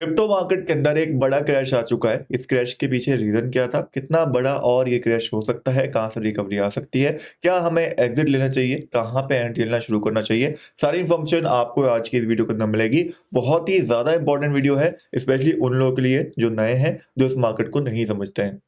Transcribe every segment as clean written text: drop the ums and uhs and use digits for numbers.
Crypto market के अंदर एक बड़ा क्रैश आ चुका है। इस क्रैश के पीछे रीज़न क्या था? कितना बड़ा और ये क्रैश हो सकता है? कहाँ से रिकवरी आ सकती है? क्या हमें एग्ज़िट लेना चाहिए? कहाँ पे एंट्री लेना शुरू करना चाहिए? सारी इन्फॉर्मेशन आपको आज की इस वीडियो के अंदर मिलेगी। बहुत ही ज़्यादा इंपॉर्टेंट वीडियो है, स्पेशली उन लोगों के लिए जो नए हैं, जो इस मार्केट को नहीं समझते हैं।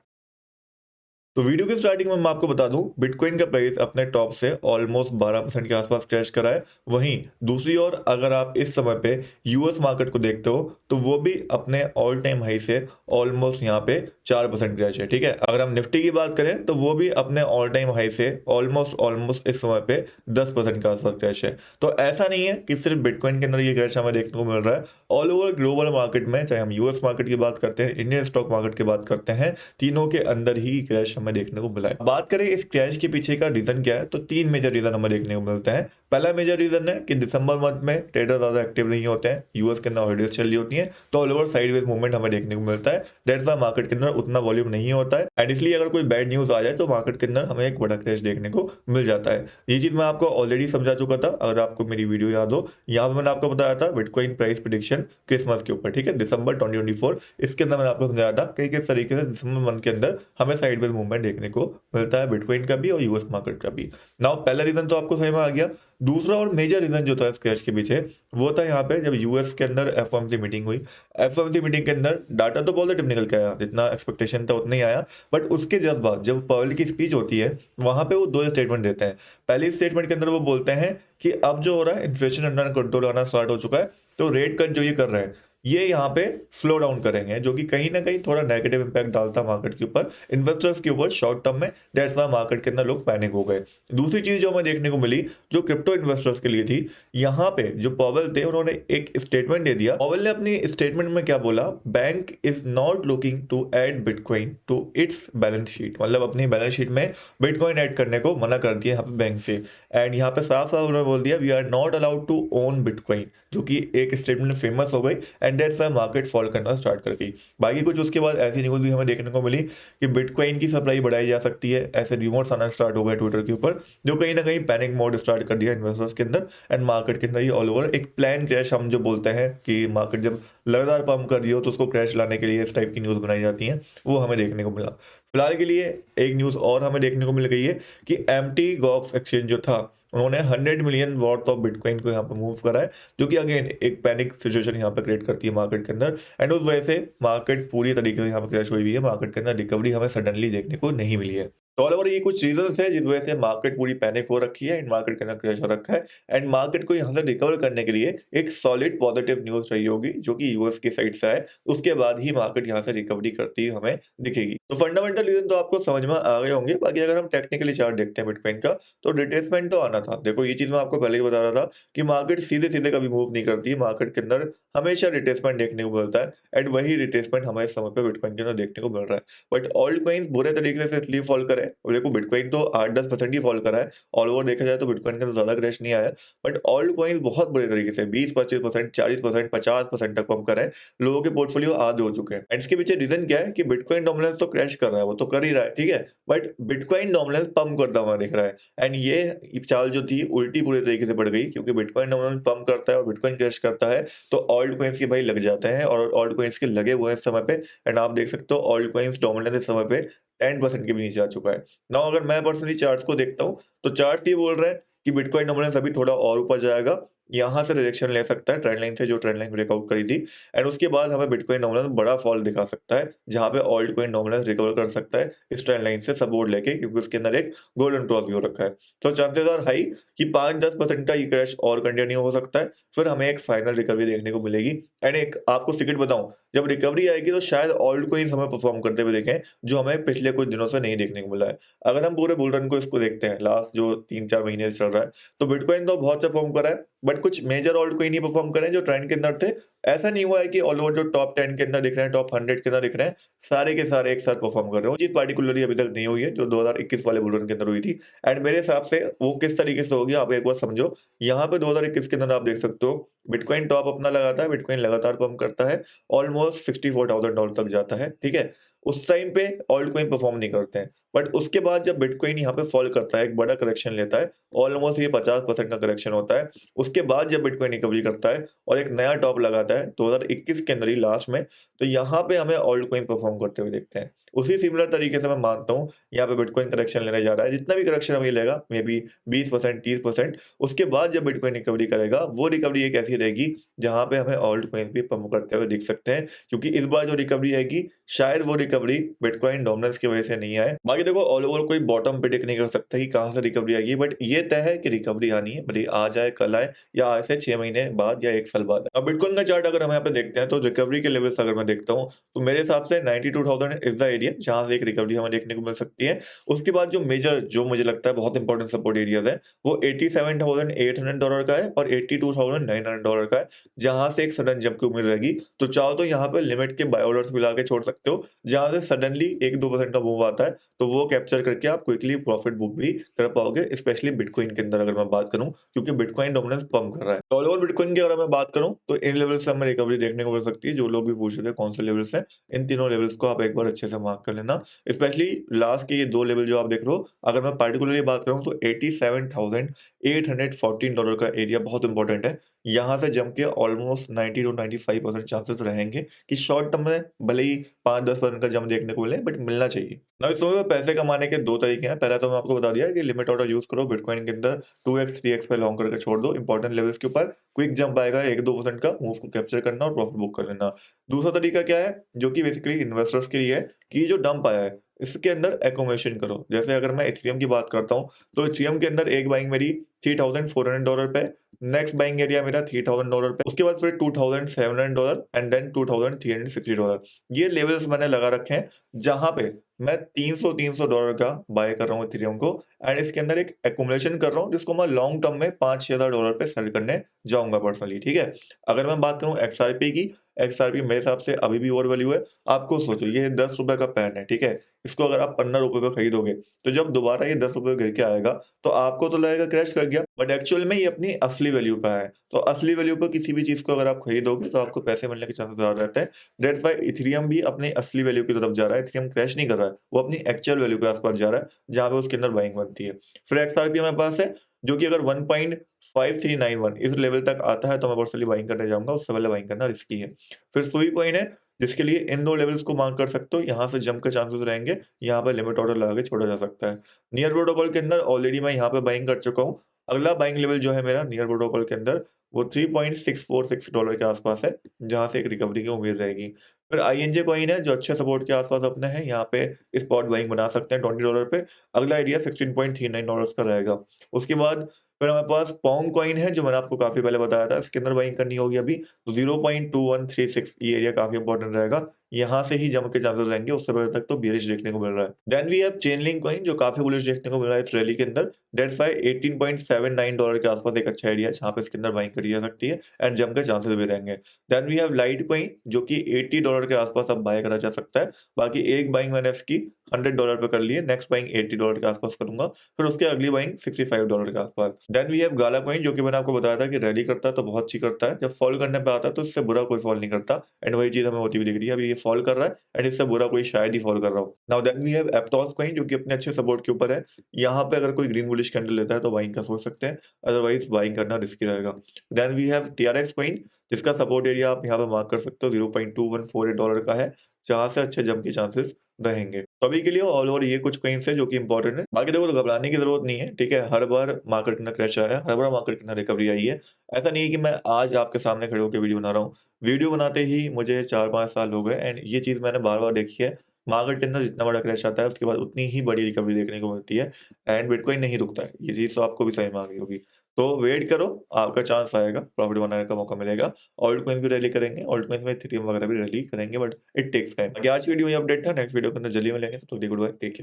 तो वीडियो की स्टार्टिंग में मैं आपको बता दूं, बिटकॉइन का प्राइस अपने टॉप से ऑलमोस्ट 12% के आसपास क्रैश करा है। वहीं दूसरी ओर अगर आप इस समय पे यूएस मार्केट को देखते हो तो वो भी अपने ऑल टाइम हाई से ऑलमोस्ट यहाँ पे 4% क्रैश है। ठीक है, अगर हम निफ्टी की बात करें तो वो भी अपने ऑल टाइम हाई से ऑलमोस्ट ऑलमोस्ट इस समय पे 10% के आसपास क्रैश है। तो ऐसा नहीं है कि सिर्फ बिटकॉइन के अंदर ये क्रैश हमें देखने को मिल रहा है। ऑल ओवर ग्लोबल मार्केट में, चाहे हम यूएस मार्केट की बात करते हैं, इंडियन स्टॉक मार्केट की बात करते हैं, तीनों के अंदर ही क्रैश हमें देखने को मिला है। बात करें इस क्रैश के पीछे का रीजन क्या है, तो तीन मेजर रीजन हमें देखने को मिलते हैं। पहला मेजर रीजन है कि दिसंबर मंथ में ट्रेडर ज्यादा एक्टिव नहीं होते हैं, यूएस के अंदर हॉलिडेज चल रही होती है, तो ऑल ओवर साइडवेज मूवमेंट हमें देखने को मिलता है। दैट्स व्हाई मार्केट के अंदर उतना वॉल्यूम नहीं होता है, एंड इसलिए अगर कोई बैड न्यूज आ जाए तो मार्केट के अंदर हमें एक बड़ा क्रैश देखने को मिल जाता है। ये चीज मैं आपको ऑलरेडी समझा चुका था, अगर आपको मेरी वीडियो याद हो। यहाँ पे मैंने आपको बताया था बिटकॉइन प्राइस प्रिडिक्शन क्रिसमस के ऊपर, ठीक है, दिसंबर 2024। इसके अंदर मैंने आपको समझाया था कि किस तरीके से दिसंबर मंथ के अंदर हमें साइडवेज मूवमेंट देखने को मिलता है, बिटकॉइन का भी और यूएस मार्केट का भी। नाउ पहला रीजन तो आपको समझ में आ गया। दूसरा और मेजर रीजन जो था इस क्रैश के पीछे, वो था यहाँ पे जब यूएस के अंदर एफओएमसी मीटिंग हुई। एफओएमसी मीटिंग के अंदर डाटा तो पॉजिटिव निकल के आया, जितना एक्सपेक्टेशन था उतना ही आया। बट उसके जस्ट बाद जब पॉवेल की स्पीच होती है, वहां पे वो दो स्टेटमेंट देते हैं। पहली स्टेटमेंट के अंदर वो बोलते हैं कि अब जो हो रहा है, इन्फ्लेशन अंडर कंट्रोल आना स्टार्ट हो चुका है, तो रेट कट जो ये कर रहे हैं ये यहाँ पे स्लो डाउन करेंगे, जो कि कहीं ना कहीं थोड़ा नेगेटिव इंपैक्ट डालता है मार्केट के ऊपर, इन्वेस्टर्स के ऊपर शॉर्ट टर्म में। दैट्स व्हाई मार्केट के अंदर लोग पैनिक हो गए। दूसरी चीज जो हमें देखने को मिली, जो क्रिप्टो इन्वेस्टर्स के लिए थी, यहाँ पे जो पॉवेल थे उन्होंने एक स्टेटमेंट दे दिया। पॉवेल ने अपनी स्टेटमेंट में क्या बोला, bank is not looking to add bitcoin to its balance sheet, मतलब अपनी बैलेंस शीट में बिटकॉइन ऐड करने को मना कर दिया यहाँ पे बैंक से। एंड यहाँ पे साफ साफ उन्होंने बोल दिया we are not allowed to own bitcoin, जो कि एक स्टेटमेंट फेमस हो गई, and that's why market fall करना स्टार्ट कर गई। बाकी कुछ उसके बाद ऐसी न्यूज भी हमें देखने को मिली कि बिटकॉइन की सप्लाई बढ़ाई जा सकती है, ऐसे रिमोट्स आना स्टार्ट हो गए ट्विटर के ऊपर, जो कहीं ना कहीं पैनिक मोड स्टार्ट कर दिया इन्वेस्टर्स के अंदर। एंड मार्केट के अंदर ही ऑल ओवर एक प्लान क्रैश, हम जो बोलते हैं कि मार्केट जब लगातार पंप कर रही हो तो उसको क्रैश लाने के लिए इस टाइप की न्यूज बनाई जाती है, वो हमें देखने को मिला। फिलहाल के लिए एक न्यूज और हमें देखने को मिल गई है कि एमटी गॉक्स एक्सचेंज जो था, उन्होंने 100 मिलियन वॉर्थ ऑफ बिटकॉइन को यहाँ पे मूव करा है, जो कि अगेन एक पैनिक सिचुएशन यहाँ पे क्रिएट करती है मार्केट के अंदर। एंड उस वजह से मार्केट पूरी तरीके से यहाँ पे क्रैश हुई हुई है, मार्केट के अंदर रिकवरी हमें सडनली देखने को नहीं मिली है। तो ऑल ओवर ये कुछ रीजंस है जिस वजह से मार्केट पूरी पैनिक हो रखी है, एंड मार्केट के अंदर क्रैश हो रखा है। एंड मार्केट को यहाँ से रिकवर करने के लिए एक सॉलिड पॉजिटिव न्यूज चाहिए होगी, जो कि यूएस की साइड से आए, उसके बाद ही मार्केट यहाँ से रिकवरी करती हुई हमें दिखेगी। तो फंडामेंटल रीजन तो आपको समझ में आ गए होंगे। बाकी अगर हम टेक्निकली चार्ट देखते हैं बिटकॉइन का, तो रिट्रेसमेंट तो आना था। देखो ये चीज मैं आपको पहले ही बता रहा था कि मार्केट सीधे सीधे कभी मूव नहीं करती है, मार्केट के अंदर हमेशा रिट्रेसमेंट देखने को मिलता है, एंड वही रिट्रेसमेंट हमें इस समय पे बिटकॉइन के अंदर देखने को मिल रहा है। बट ऑल्ट कॉइन्स बुरे तरीके से इसलिए फॉल करे, और देखो बिटकॉइन तो 8-10% ही फॉल करा है। ऑल ओवर देखा जाए तो बिटकॉइन के अंदर ज्यादा क्रैश नहीं आया, बट ऑल्ट कॉइन्स बहुत बुरे तरीके से 20-25%, 40%, 50% तक पंप कर रहे हैं। लोगों के पोर्टफोलियो आधे हो चुके हैं। एंड इसके पीछे रीजन क्या है कि बिटकॉइन डोमिनेंस तो क्रैश कर रहा है, वो तो कर ही रहा है, ठीक है, बट बिटकॉइन डोमिनेंस पंप करता हुआ दिख रहा है। एंड ये चाल जो थी उल्टी पूरे तरीके से बढ़ गई, क्योंकि बिटकॉइन डोमिनेंस पंप करता है और बिटकॉइन क्रैश करता है, तो ऑल्ट कॉइन्स के भाई लग जाते हैं, और ऑल्ट कॉइन्स के लगे हुए हैं इस समय पे। एंड आप देख सकते हो ऑल्ट कॉइन्स डोमिनेंस इस समय पे 10% के भी नीचे आ चुका है। नाउ अगर मैं पर्सनली चार्ट्स को देखता हूँ, तो चार्ट्स ये बोल रहे हैं कि बिटकॉइन डोमिनेंस अभी थोड़ा और ऊपर जाएगा, यहाँ से रिजेक्शन ले सकता है ट्रेंड लाइन से, जो ट्रेंड लाइन ब्रेकआउट करी थी। एंड उसके बाद हमें बिटकॉइन डोमिनेंस बड़ा फॉल दिखा सकता है, जहाँ पे ऑल्ट कॉइन डोमिनेंस रिकवर कर सकता है इस ट्रेंड लाइन से सपोर्ट लेके, क्योंकि उसके अंदर एक गोल्डन क्रॉस भी हो रखा है। तो चांसेस आर हाई कि 5-10% का ये क्रैश और कंटिन्यू हो सकता है, फिर हमें एक फाइनल रिकवरी देखने को मिलेगी। एंड एक आपको सीक्रेट बताऊं, जब रिकवरी आएगी तो शायद ऑल्ट कॉइन्स हमें परफॉर्म करते हुए देखें, जो हमें पिछले कुछ दिनों से नहीं देखने को मिला है। अगर हम पूरे बुल रन को इसको देखते हैं, लास्ट जो 3-4 महीने से चल रहा है, तो बिटकॉइन तो बहुत परफॉर्म करा है, बट कुछ मेजर ऑल्ट कॉइन ही परफॉर्म करे जो ट्रेंड के अंदर थे। ऐसा नहीं हुआ है कि ऑल ओवर जो टॉप 10 के अंदर दिख रहे हैं, टॉप 100 के अंदर दिख रहे हैं, सारे के सारे एक साथ परफॉर्म कर रहे हो। चीज पार्टिकुलरली अभी तक नहीं हुई है, जो 2021 वाले बुल रन के अंदर हुई थी। एंड मेरे हिसाब से वो किस तरीके से होगी आप एक बार समझो। यहाँ पे 2021 के अंदर आप देख सकते हो बिटकॉइन टॉप अपना लगाता है, बिटकॉइन लगातार पंप करता है, ऑलमोस्ट $64,000 तक जाता है, ठीक है? उस टाइम पे ऑल्ट कॉइन परफॉर्म नहीं करते हैं। बट उसके बाद जब बिटकॉइन यहाँ पे फॉल करता है, एक बड़ा करेक्शन लेता है, ऑलमोस्ट ये 50% का करेक्शन होता है। उसके बाद जब बिटकॉइन रिकवरी करता है और एक नया टॉप लगाता है 2021 के अंदर ही लास्ट में, तो यहाँ पे हमें ऑल्ट कॉइन परफॉर्म करते हुए देखते हैं। उसी सिमिलर तरीके से मैं मानता हूँ, यहाँ पे बिटकॉइन करेक्शन लेने जा रहा है, जितना भी करेक्शन अभी लेगा, मे बी 20%, 30%, उसके बाद जब बिटकॉइन रिकवरी करेगा, वो रिकवरी एक ऐसी रहेगी, जहाँ पे हमें ऑल्ट कॉइन्स भी पंप करते हुए दिख सकते हैं, क्योंकि इस बार जो रिकवरी आएगी, शायद वो रिकवरी बिटकॉइन डोमिनेंस की वजह से नहीं आए। बाकी देखो ऑल ओवर कोई बॉटम प्रेडिक्ट नहीं कर सकता कि कहाँ से रिकवरी आएगी, बट ये तय है कि रिकवरी आनी है, भले आज आए, कल आए या आज से 6 महीने बाद या 1 साल बाद। अब बिटकॉइन का चार्ट अगर हम यहाँ पे देखते हैं, तो रिकवरी के लेवल्स अगर मैं देखता हूँ, तो मेरे हिसाब से 92,000 इज़ द एरिया जहाँ से एक रिकवरी हमें देखने को मिल सकती है। उसके बाद जो मेजर, जो मुझे लगता है बहुत इंपॉर्टेंट सपोर्ट एरियाज़ है, वो $87,800 का है और $82,900 का है, जहाँ से एक सडन जंप की उम्मीद रहेगी। तो चाहो तो यहाँ पे लिमिट के बाय ऑर्डर्स मिला के छोड़ सकते हो, जहाँ से सडनली 1-2% का मूव आता है, तो वो कैप्चर करके आप क्विकली प्रॉफिट बुक भी कर पाओगे, स्पेशली बिटकॉइन के अंदर अगर मैं बात करूँ, क्योंकि बिटकॉइन डोमिनेंस पंप कर रहा है। तो ऑल ओवर बिटकॉइन की अगर मैं बात करूँ, तो इन लेवल से हमें रिकवरी देखने को मिल सकती है। जो लोग भी पूछ रहे थे कौन से लेवल्स हैं, इन तीनों लेवल्स को आप एक बार अच्छे से मार्क कर लेना। स्पेशली लास्ट के ये 2 लेवल जो आप देख रहे हो, अगर मैं पार्टिकुलरली बात करूँ, तो $87,814 का एरिया बहुत इंपॉर्टेंट है। यहाँ से जंप के ऑलमोस्ट 90 टू 95% चांसेस रहेंगे कि शॉर्ट टर्म में भले ही 5-10% का जंप देखने को मिले, बट मिलना चाहिए। ना इस समय में पैसे कमाने के 2 तरीके हैं। पहला तो मैं आपको बता दिया है कि लिमिट ऑर्डर यूज़ करो बिटकॉइन के अंदर, 2x 3x पे लॉन्ग करके छोड़ दो इंपॉर्टेंट लेवल्स के ऊपर। क्विक जंप आएगा 1-2% का, मूव को कैप्चर करना और प्रॉफिट बुक कर लेना। दूसरा तरीका क्या है, जो कि बेसिकली इन्वेस्टर्स के लिए है, कि ये जो डंप आया है, इसके अंदर एक्यूमुलेशन करो। जैसे अगर मैं इथेरियम की बात करता हूँ, तो इथेरियम के अंदर एक बाइंग मेरी $3,400 पे, नेक्स्ट बाइंग एरिया मेरा $3,000 पे, उसके बाद फिर $2,700 एंड देन $2,360। ये लेवल्स मैंने लगा रखे हैं, जहाँ पे मैं $300 का बाय कर रहा हूँ इथेरियम को, एंड इसके अंदर एक एक्यूमुलेशन कर रहा हूँ, जिसको मैं लॉन्ग टर्म में $5,000-6,000 पे सेल करने जाऊँगा पर्सनली, ठीक है? अगर मैं बात करूँ एक्सआरपी की, एक्सआरपी मेरे हिसाब से अभी भी ओवर वैल्यू है। आपको सोचो, ये ₹10 का पेन है, ठीक है? इसको अगर आप ₹15 पे खरीदोगे, तो जब दोबारा ये ₹10 गिर के आएगा, तो आपको तो लगेगा क्रैश कर गया, बट एक्चुअल में ये अपनी असली वैल्यू पे है। तो असली वैल्यू पे किसी भी चीज़ को अगर आप खरीदोगे, तो आपको पैसे मिलने के चांसेस ज़्यादा रहते हैं। दैट्स व्हाई इथेरियम भी अपनी असली वैल्यू की तरफ जा रहा है। इथेरियम क्रैश नहीं कर रहा है, वो अपनी एक्चुअल वैल्यू के आस-पास जा रहा है, जहाँ पे उसके अंदर बाइंग बनती है। फिर एक्सआरपी हमारे पास है, जो कि अगर 1.5391 इस लेवल तक आता है, तो मैं पर्सनली बाइंग करने जाऊँगा, उससे पहले बाइंग करना रिस्की है। फिर सुई कॉइन है, जिसके लिए इन 2 लेवल्स को मार्क कर सकते हो, यहाँ से जंप के चांसेस रहेंगे, यहाँ पे लिमिट ऑर्डर लगा के छोड़ा जा सकता है। नियर प्रोटोकॉल के अंदर ऑलरेडी मैं यहाँ पे बाइंग कर चुका हूँ। अगला बाइंग लेवल जो है मेरा नियर प्रोटोकॉल के अंदर, वो $3.646 के आस-पास है, जहाँ से एक रिकवरी की उम्मीद रहेगी। फिर आईएनजे कॉइन है, जो अच्छे सपोर्ट के आस-पास अपने हैं, यहाँ पे स्पॉट बाइंग बना सकते हैं $20 पे। अगला एरिया $16.39 का रहेगा। उसके बाद फिर हमारे पास पोंग कॉइन है, जो मैंने आपको काफ़ी पहले बताया था, इसके अंदर बाइंग करनी होगी अभी, तो 0.2136 ये एरिया काफ़ी इंपॉर्टेंट रहेगा। यहाँ से ही जंप के चांसेस रहेंगे, उससे पहले तक तो बेयरिश देखने को मिल रहा है। Then we have Chainlink coin, जो काफ़ी बुलिश देखने को मिल रहा है इस रैली के अंदर। दैट्स व्हाई $18.79 के आस-पास एक अच्छा एरिया है, जहाँ पे इसके अंदर बाइंग करी जा सकती है एंड जंप के चांसेस भी रहेंगे। Then we have Litecoin, जो कि $80 के आस-पास अब बाय करा जा सकता है। बाकी एक बाइंग मैंने इसकी $100 पे कर ली है, नेक्स्ट बाइंग $80 के आस-पास करूँगा, फिर उसके अगली बाइंग $65 के आस-पास। Then we have Gala coin, जो कि मैंने आपको बताया था कि रैली करता है तो बहुत अच्छी करता है, जब फॉल करने पे आता है तो इससे बुरा कोई फॉल नहीं करता, एंड वही चीज़ हमें होती हुई दिख रही है। अभी ये फॉल कर रहा है एंड इससे बुरा कोई शायद ही फॉल कर रहा हो। Now then we have Aptos coin, जो कि अपने अच्छे सपोर्ट के ऊपर है। यहाँ पे अगर कोई ग्रीन बुलिश कैंडल लेता है तो बाइंग का सोच सकते हैं, अदरवाइज़ बाइंग करना रिस्की रहेगा। Then we have TRX coin, जिसका सपोर्ट एरिया आप यहाँ पे मार्क कर सकते हो, $0.2148 का है, जहाँ से अच्छे जंप के चांसेस रहेंगे। तो अभी के लिए ऑल ओवर ये कुछ कॉइन्स है जो कि इंपॉर्टेंट है। बाकी देखो, तो घबराने की ज़रूरत नहीं है, ठीक है? हर बार मार्केट के अंदर क्रैश आया है, हर बार मार्केट के अंदर रिकवरी आई है। ऐसा नहीं है कि मैं आज आपके सामने खड़े होके वीडियो बना रहा हूँ। वीडियो बनाते ही मुझे 4-5 साल हो गए, एंड ये चीज़ मैंने बार-बार देखी है। मार्केट के अंदर जितना बड़ा क्रैश आता है, उसके बाद उतनी ही बड़ी रिकवरी देखने को मिलती है, एंड बिटकॉइन नहीं रुकता है। ये चीज़ तो आपको भी समझ में आ गई होगी। तो वेट करो, आपका चांस आएगा, प्रॉफिट बनाने का मौका मिलेगा। ऑल्ट कॉइन्स भी रैली करेंगे, ऑल्ट कॉइन्स में इथेरियम वगैरह भी रैली करेंगे, बट इट टेक्स टाइम। बाकी आज की वीडियो में ये अपडेट था, नेक्स्ट वीडियो के अंदर जल्दी मिलेंगे, तब तक के लिए गुड बाय, टेक केयर।